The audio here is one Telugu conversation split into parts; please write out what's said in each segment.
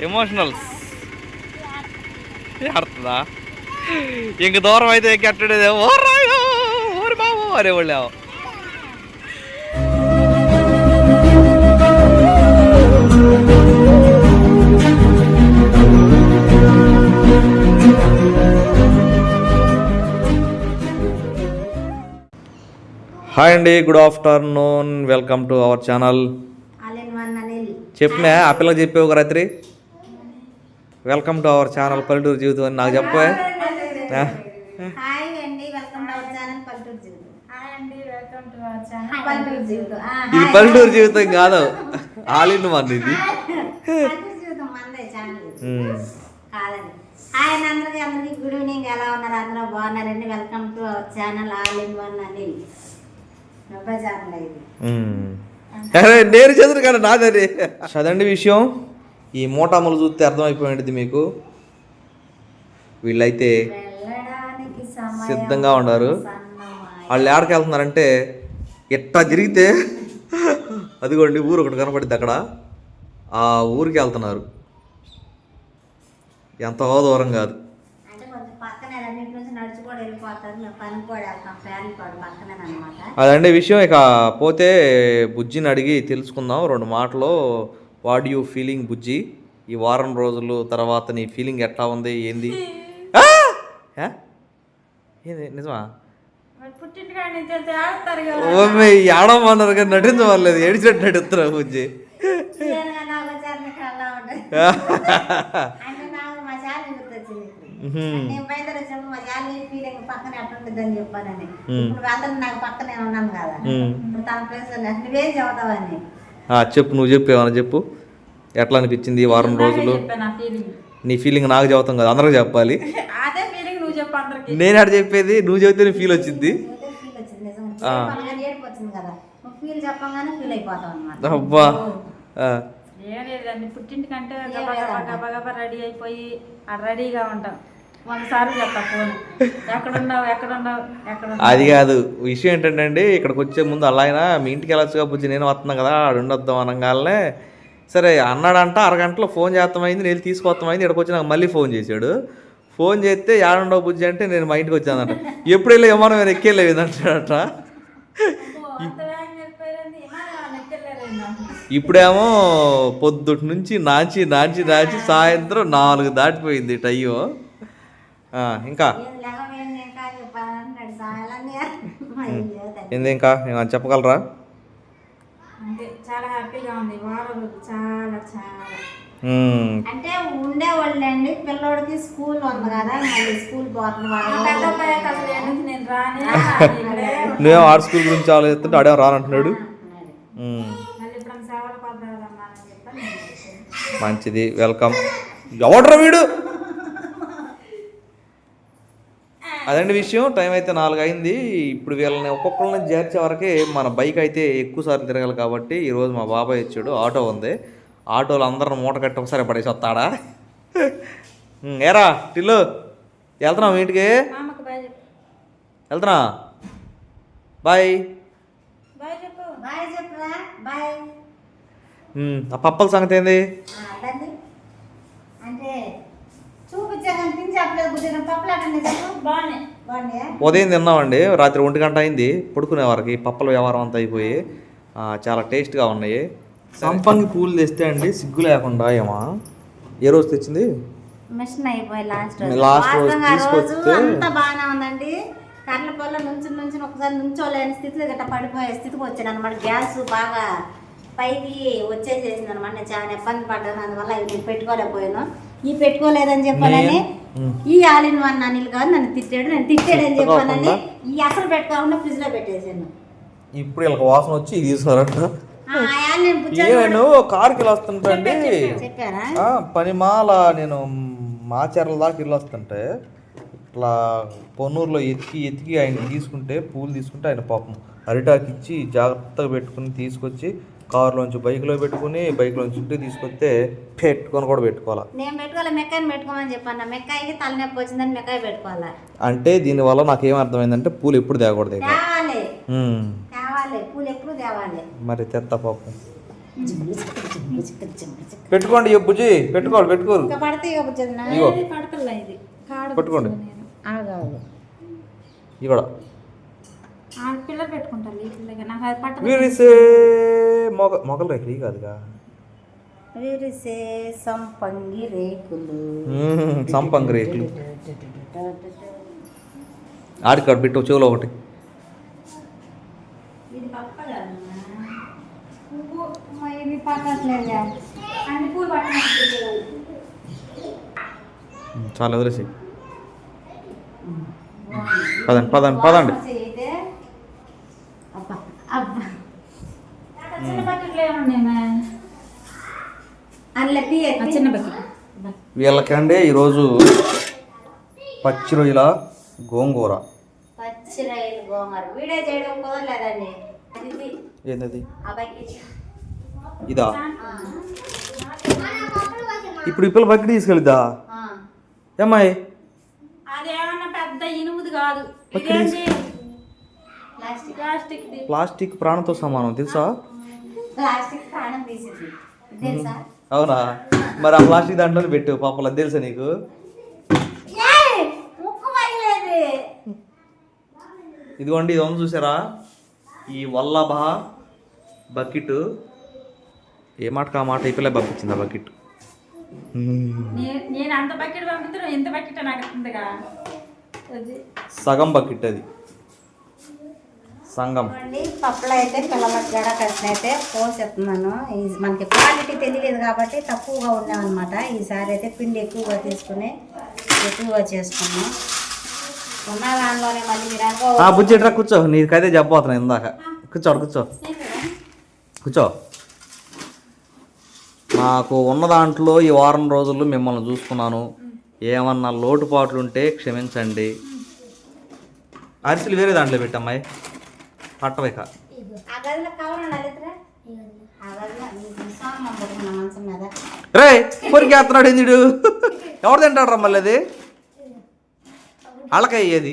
ఎమోషనల్స్ ఆడుతుందా? ఇంక దూరం అయితే ఎక్కడేదే ఓరి బాబు అనేవాళ్ళు. హాయ్ అండి, good afternoon, welcome to our channel. చెప్పినా ఆ పిల్లకి చెప్పే ఒక రాత్రి వెల్కమ్ టు అవర్ ఛానల్ పల్లెటూరు జీవితం అని నాకు చెప్పే. ఇది పల్లెటూరు జీవితం కాదు, ఆల్ ఇన్ వన్ ఇది. హాయ్ అందరికీ గుడ్ ఈవినింగ్. ఎలా ఉన్నారు? అందరూ బాగున్నారండి. Welcome to our channel all in one Anil. నేను చదువు కానీ నాదని చదండి విషయం. ఈ మోటాములు చూస్తే అర్థమైపోయింది మీకు. వీళ్ళైతే సిద్ధంగా ఉన్నారు. వాళ్ళు ఎక్కడికి వెళ్తున్నారంటే ఎట్టా తిరిగితే అదిగోండి ఊరు ఒకటి కనపడింది, అక్కడ ఆ ఊరికి వెళ్తున్నారు. ఎంతో దూరం కాదు. అదండి విషయం. ఇక పోతే బుజ్జిని అడిగి తెలుసుకుందాం 2 మాటలు. వాట్ యూ ఫీలింగ్ బుజ్జి? ఈ వారం రోజులు తర్వాత నీ ఫీలింగ్ ఎట్లా ఉంది? ఏంది నిజమా? ఏడవమన్నారు కానీ నటించమలేదు, ఏడిచినట్టు నడుస్తున్నా బుజ్జి. చెప్పు, నువ్వు చెప్పు, ఏమన్నా చెప్పు. ఎట్లా అనిపించింది ఈ వారం రోజులు? నీ ఫీలింగ్ నాకు చెబుతాం కదా, అందరికి చెప్పాలి. నేను అక్కడ చెప్పేది నువ్వు చెబితే నీ ఫీల్ వచ్చింది. అబ్బా పుట్టింటికంటే గబగబా రెడీ అయిపోయి రెడీగా ఉంటాం. 100 సార్లు చెప్తా ఫోన్, ఎక్కడున్నావు ఎక్కడున్నావు ఎక్కడ. అది కాదు విషయం. ఏంటంటే అండి, ఇక్కడికి వచ్చే ముందు అలా అయినా మీ ఇంటికి వెళ్ళొచ్చుగా బుజ్జి, నేను వస్తున్నా కదా ఆడు ఉండొద్దాం అనగానే సరే అన్నాడంట. అరగంటలో ఫోన్ చేస్తామైంది, నేను తీసుకొస్తామైంది. ఇక్కడికి వచ్చి నాకు మళ్ళీ ఫోన్ చేశాడు. ఫోన్ చేస్తే ఏడుండవు బుజ్జి అంటే నేను మా ఇంటికి వచ్చానంట. ఎప్పుడు వెళ్ళి ఏమన్నా నేను ఎక్కేలేదంటాడట. ఇప్పుడేమో పొద్దుటి నుంచి నాచి నాచి నాచి సాయంత్రం 4 దాటిపోయింది టైం. ఇంకా ఏంది ఇంకా ఏమన్నా చెప్పగలరా? చాలా హ్యాపీగా ఉంది. చాలా చాలా అంటే ఉండేవాళ్ళు అండి. పిల్లోడికి స్కూల్ ఉంది కదా, మళ్ళీ స్కూల్ నువ్వే ఆర్ట్ స్కూల్ గురించి ఆలోచిస్తుంటే ఆడే రానంటున్నాడు. మంచిది, వెల్కమ్. ఎవడ్రా వీడు? అదండి విషయం. టైం అయితే 4 అయింది. ఇప్పుడు వీళ్ళని ఒక్కొక్కరిని చేర్చే వరకే మన బైక్ అయితే ఎక్కువ సార్లు తిరగాలి కాబట్టి ఈరోజు మా బాబాయ్ ఇచ్చాడు. ఆటో ఉంది, ఆటోలో అందరిని మూట కట్టి ఒకసారి పడేసి వస్తాడా? ఏరా టిల్లు, వెళ్తున్నావు ఇంటికి? వెళ్తున్నా, బాయ్. ఆ పప్పల సంగతి ఏంది? ఉదయం తిన్నామండి, రాత్రి 1 గంట అయింది పడుకునే వారికి. పప్పల వ్యవహారం అంతా అయిపోయి చాలా టేస్ట్గా ఉన్నాయి. సంపంగి పూలు తెస్తే అండి సిగ్గు లేకుండా ఏమా ఏ రోజు తెచ్చింది? లాస్ట్ రోజు తీసుకొస్తే అంతా బాగానే ఉందండి. కర్ల పొల్ల నుంచి ఒకసారి నుంచోలేని స్థితిలో గట్ట పడిపోయే స్థితికి వచ్చాను అనమాట. గ్యాస్ బాగా పైకి వచ్చేసేసింది అనమాట. నేను చాలా ఇబ్బంది పడ్డాను. అందువల్ల ఇవి నేను పెట్టుకోలేకపోయాను. ఈ పెట్టుకోలేదని చెప్పానని ఈ ఆల్ ఇన్ వన్ అనిల్ గారు నన్ను తిట్టాడు. నేను తిట్టాడని చెప్పానని ఈ అసలు పెట్టుకోకుండా ఫ్రిడ్జ్ లో పెట్టేసాను. ఇప్పుడు ఇలా వాసన వచ్చి ఇది తీసుకున్నారంట. నేను కారుకి వెళ్ళి వస్తుంటండి, పనిమాల నేను మాచర్ల దాకా వెళ్ళి వస్తుంటే ఇట్లా పొన్నూరులో ఎతికి ఆయన తీసుకుంటే పూలు తీసుకుంటే ఆయన పాపం అరిటాకి ఇచ్చి జాగ్రత్తగా పెట్టుకుని తీసుకొచ్చి కారులోంచి బైక్లో పెట్టుకుని బైక్లోంచి ఇంటికి తీసుకొస్తే పెట్టుకొని కూడా పెట్టుకోవాలి. నేను పెట్టుకోవాలి, మెక్కాయని పెట్టుకోమని చెప్పాను. మెక్కాయకి తలనొప్పి వచ్చిందని మెక్కాయ పెట్టుకోవాలి. అంటే దీనివల్ల నాకేం అర్థమైందంటే పూలు ఎప్పుడు తేకూడదు. పూలు ఎప్పుడు తేవాలి. మరి తెత్త పాపం పెట్టుకోండి ఇక బుజ్జి పెట్టుకోరు ఇంకా పడితే ఇక బుజ్జి ఇగో పడతలే ఇది కాడ పట్టుకోండి ఆగాలి. ఇక్కడ పిల్లలు పెట్టుకుంటారు ఈ పిల్లగా నాకు అది పట్టదు. వీరిసే మొగలు రేకులు కాదుగా విరిసే సంపంగి రేకులు సంపంగి రేకులు ఆడికాడు పెట్టు చెవులో ఒకటి. ఇది పప్ప కదమ్మా. పువ్వు ఇది పట్టట్లేదా అన్ని పూలు పట్టలేదు. చాలా వదిలేసి పదండి అయితే అబ్బా అబ్బా చిన్న బకెట్లో ఏమన్నా అందులో చిన్న బకెట్ వీళ్ళకంటే ఈరోజు పచ్చి రొయ్యల గోంగూర. పచ్చి రైలు గోంగూర వీడియో చేయడం కుదరలేదండి. ఇది ఏంటది ఆ బకెట్. ఇదా ఇప్పుడు ఈ పిల్ల బకెట్ తీసుకెళ్ళిద్దా ఏమ్మాయి? అదేమన్నా పెద్ద ఇనుముది కాదు, ప్లాస్టిక్ ప్రాణంతో సమానం తెలుసా? ప్లాస్టిక్ ప్రాణం తీసింది తెలుసా? అవునా? మరి ఆ ప్లాస్టిక్ దాంట్లో పెట్టు పాపలు, అది తెలుసా నీకు? ఇదిగోండి ఇది చూసారా, ఈ వల్లభ బకెట్. ఏ మాటకు ఆ మాట ఈ పిల్ల పంపించింది ఆ బకెట్. నేను అంత బకెట్ పంపుతాను, ఎంత బకెట్ నాకు ఉందిగా. సగం బకెట్ అది, సంగం. పప్పులు అయితే పిల్లలకు కూడా కలిసినైతే పోసేస్తున్నాను. మనకి క్వాలిటీ తెలియలేదు కాబట్టి తక్కువగా ఉన్నామన్నమాట. ఈసారి అయితే పిండి ఎక్కువగా తీసుకుని ఎక్కువగా చేసుకున్నాం. ఉన్న దానిలోనే మళ్ళీ మీరు బుజ్జిట్రా కూర్చో, నీకైతే చెప్పబోతున్నా ఇందాక. కూర్చో. నాకు ఉన్న దాంట్లో ఈ వారం రోజుల్లో మిమ్మల్ని చూసుకున్నాను. ఏమన్నా లోటుపాట్లు ఉంటే క్షమించండి. అరిసెలు వేరే దాంట్లో పెట్టమ్మాయి, పట్టవేక. రే పొరికి వేస్తున్నాడు ఎందుడు? ఎవరు తింటాడు రా మళ్ళీ అది? అళ్ళకాయ ఏది?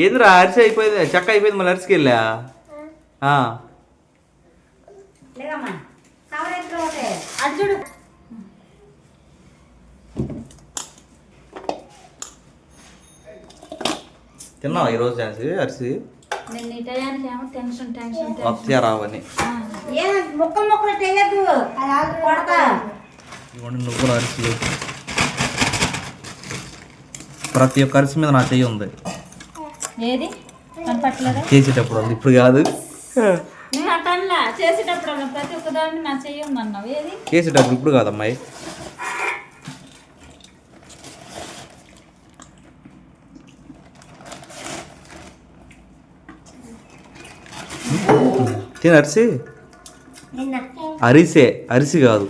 ఏందిరా అరిసి అయిపోయింది, చెక్క అయిపోయింది, మళ్ళీ అరిసికి వెళ్ళా. తిన్నావా ఈరోజు ఝాన్సీ అరిసి? వస్తాయా రావని నువ్వుల అరిసెలు. ప్రతి ఒక్క అరిసి మీద నా చెయ్యి ఉంది. ఏది పట్టలేదా? చేసేటప్పుడు ఉంది, ఇప్పుడు కాదు. నేను అట్లా చేసేటప్పుడు ప్రతి ఒక్క దాన్ని నా చెయ్యి ఉందన్నావు. ఏది చేసేటప్పుడు, ఇప్పుడు కాదమ్మాయి. తిని అరిసి, అరిసి కాదు.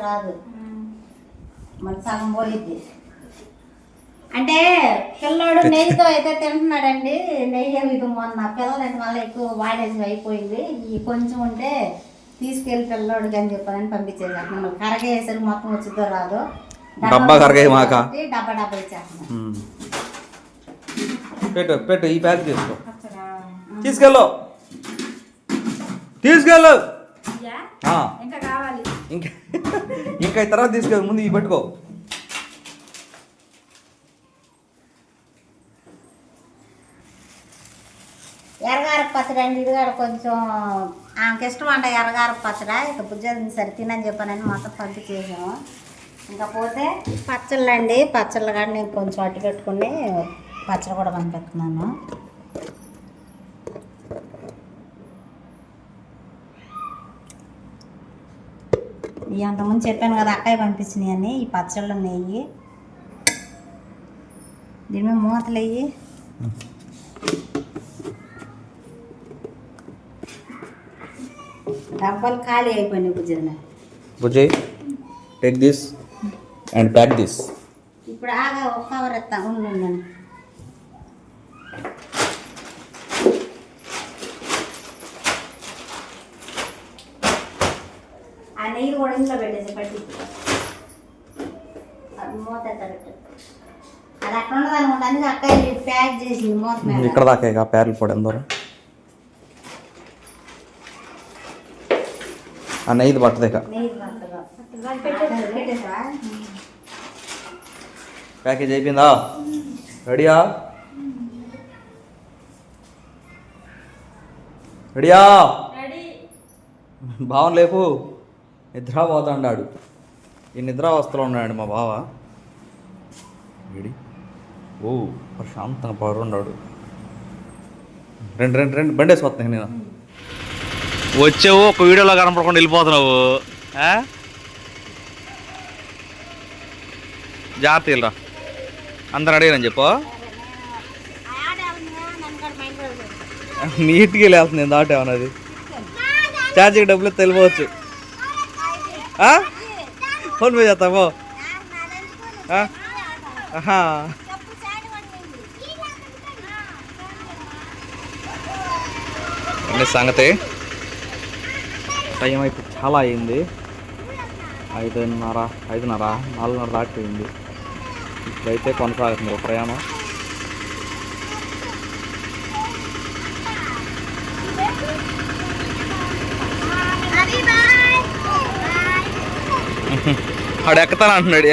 రాదు మరి సగం పోయిద్ది. అంటే పిల్లోడు నెయ్యితో అయితే తింటున్నాడండి. నెయ్యి ఇది మొన్న పిల్లలకి మళ్ళీ ఎక్కువ వాడేసి అయిపోయింది. ఈ కొంచెం ఉంటే తీసుకెళ్ళి పిల్లోడికి అని చెప్పాలని పంపించేసాను. మమ్మల్ని కరగేసరికి మొత్తం వచ్చిద్దో రాదో డబ్బా కరగే మాక డబ్బా ఇచ్చేస్తున్నాను. పెట్టు ఈ ప్యాక్ చేసుకో, తీసుకెళ్ళు. ఇంకా కావాలి, ఇంకా తర్వాత తీసుకెళ్ళి, ముందు ఇవి పెట్టుకో. ఎర్రగార పచ్చడి అండి. ఇది కూడా కొంచెం ఆమెకి ఇష్టం అంట ఎర్రగార పచ్చడి. ఇక బుజ్జి సరే తినని చెప్పానని మొత్తం పంపించేసాము. ఇంకా పోతే పచ్చళ్ళు అండి. పచ్చళ్ళు కానీ నేను కొంచెం అట్టు పెట్టుకుని పచ్చడి కూడా పంపిస్తున్నాను. ఇవి అంతకుముందు చెప్పాను కదా అక్కయ్య పంపించినాయి అని. ఈ పచ్చళ్ళు నెయ్యి, దీని మీద మూతలు వెయ్యి. డబ్బాలు ఖాళీ అయిపోయినాయి బుజ్జి. Take this and pack this. ఇప్పుడు ఆగా ఒక కవర్ ఎత్తా ఉండండి. ఆ నెయ్యి కూడా ఇంట్లో పెట్టేసి పట్టి మూత పెట్టు. అది అక్కడ ఉన్నది అనుకుంటా, అందుకే అక్క ప్యాక్ చేసింది మూత మీద. ఇక్కడ దాకా ఇక పేర్లు పొడి ఎందరూ ఆ నెయ్యి పట్టదు ఇక. నెయ్యి పెట్టేసా ప్యాకేజ్ అయిపోయిందా? రెడీయా? రెడీయా? బావన్ లేపు, నిద్ర పోతాడు. ఈ నిద్రావస్థలో ఉన్నాడు మా బావ. రెడీ? ఓ ప్రశాంతంగా పడున్నాడు. రెండు బండి వేసుకొస్తాను నేను. వచ్చావు ఒక వీడియోలో కనపడకుండా వెళ్ళిపోతున్నావు. జాగ్రత్త వెళ్ళరా, అందరు అడిగారని చెప్పు. నీట్గా వెళ్ళేస్తుంది నేను దాటేమన్నది. ఛార్జీకి డబ్బులు ఎత్తే వెళ్ళిపోవచ్చు. ఫోన్ పే చేస్తావో? సంగతి టైం అయితే చాలా అయింది. 5:30 4:30 దాటిపోయింది. ఇప్పుడైతే కొనసాగుతుంది ప్రయాణం. ఆడు ఎక్కుతాను అంటున్నాడు.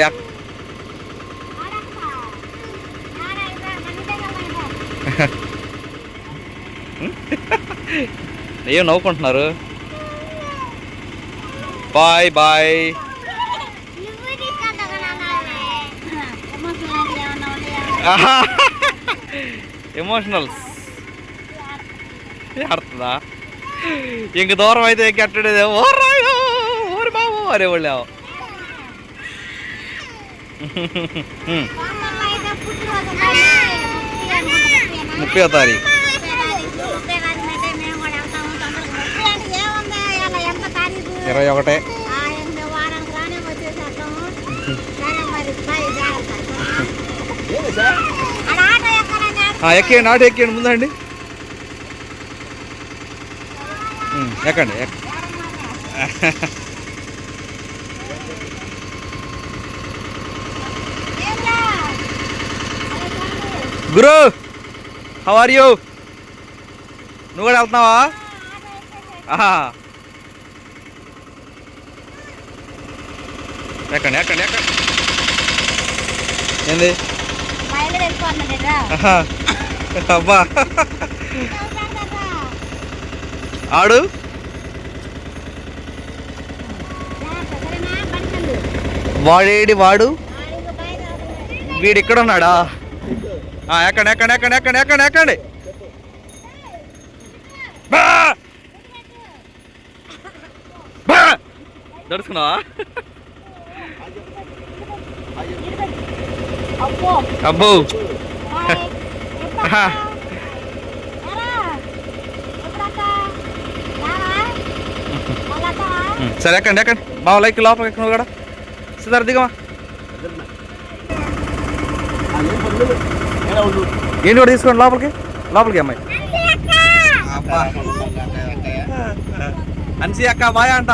ఏం నవ్వుకుంటున్నారు? Bye bye. ఎమోషనల్స్ ఆడుతుందా? ఇంక దూరం అయితే ఎక్కడే ఓరి బాబు అరే వాళ్ళు 30వ తారీఖు. ఇరవై 21. ఎక్కండి, ఆటో ఎక్కండి ముందండి. ఎక్కండి. గురు, హౌ ఆర్ యూ? నువ్వు కూడా వెళ్తున్నావా? ఎక్కండి. ఏంది అబ్బా ఆడు వాడేడి వాడు వీడు ఇక్కడ ఉన్నాడా? ఎక్కండి. నడుచుకున్నావా? అబ్బో సరే ఎక్కండి. బావ లైక్ లోపలికి ఎక్కడ కూడా సిద్ధార్థ దిగమా. ఏంటి కూడా తీసుకోండి లోపలికి అమ్మాయి. అన్సి అక్క బాయ్ అంట.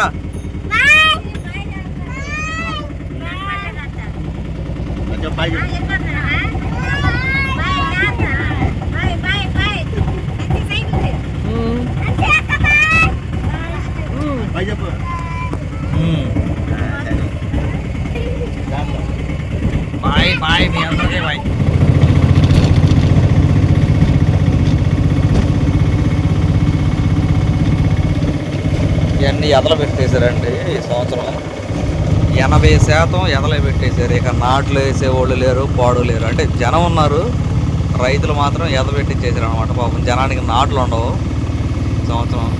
బాయ్ మీ అందరికీ బాయ్. ఇవన్నీ ఎదలు పెట్టేశారండి ఈ సంవత్సరం. 80% ఎదలే పెట్టేశారు. ఇక నాట్లు వేసేవాళ్ళు లేరు, పాడు లేరు. అంటే జనం ఉన్నారు, రైతులు మాత్రం ఎద పెట్టించేసారు అనమాట. పాపం జనానికి నాట్లు ఉండవు సంవత్సరం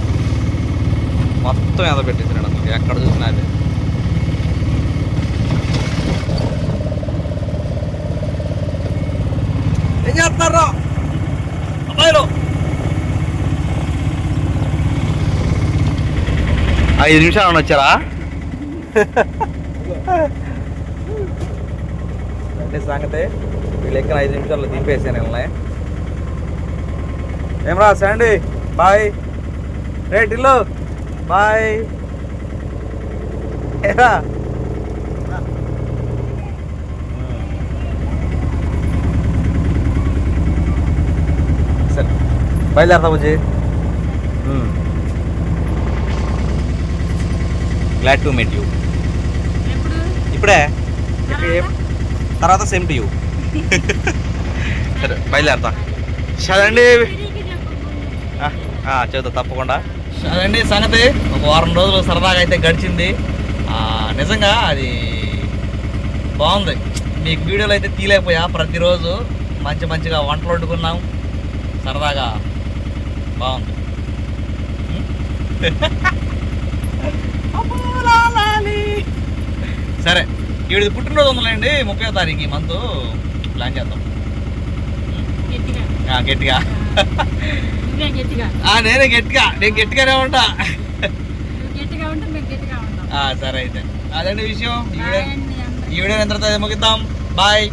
మొత్తం ఎద పెట్టేసారు అసలు ఎక్కడ చూసినా. అది ఏం చేస్తున్నారా అబ్బాయిలు? 5 నిమిషాలు వచ్చారా? అన్ని సంగతే వీళ్ళు ఎక్కిన 5 నిమిషాల్లో దింపేసాను వీళ్ళని. ఏమరా శాండీ బాయ్, రే టిల్లు బాయ్. ఏరా సరే బయలుదేరతా బుజ్జి. Glad to meet you. ఇప్పుడే తర్వాత సేమ్ టు యూ. సరే బయలుదేరతా. చదండి చదువుతా తప్పకుండా. అదండి సంగతి. ఒక వారం రోజులు సరదాగా అయితే గడిచింది. నిజంగా అది బాగుంది. మీకు వీడియోలు అయితే తీయలేకపోయా. ప్రతిరోజు మంచిగా వంటలు వండుకున్నాం, సరదాగా బాగుంది. సరే వీడిది పుట్టినరోజు ఉందండి 30వ తారీఖు ఈ మంత్. ప్లాన్ చేద్దాం గట్టిగా. నేను గట్టిగానే ఉంటా. సరే అయితే అదండి విషయం. ఈ వీడియో ఎంత ముగిద్దాం. బాయ్.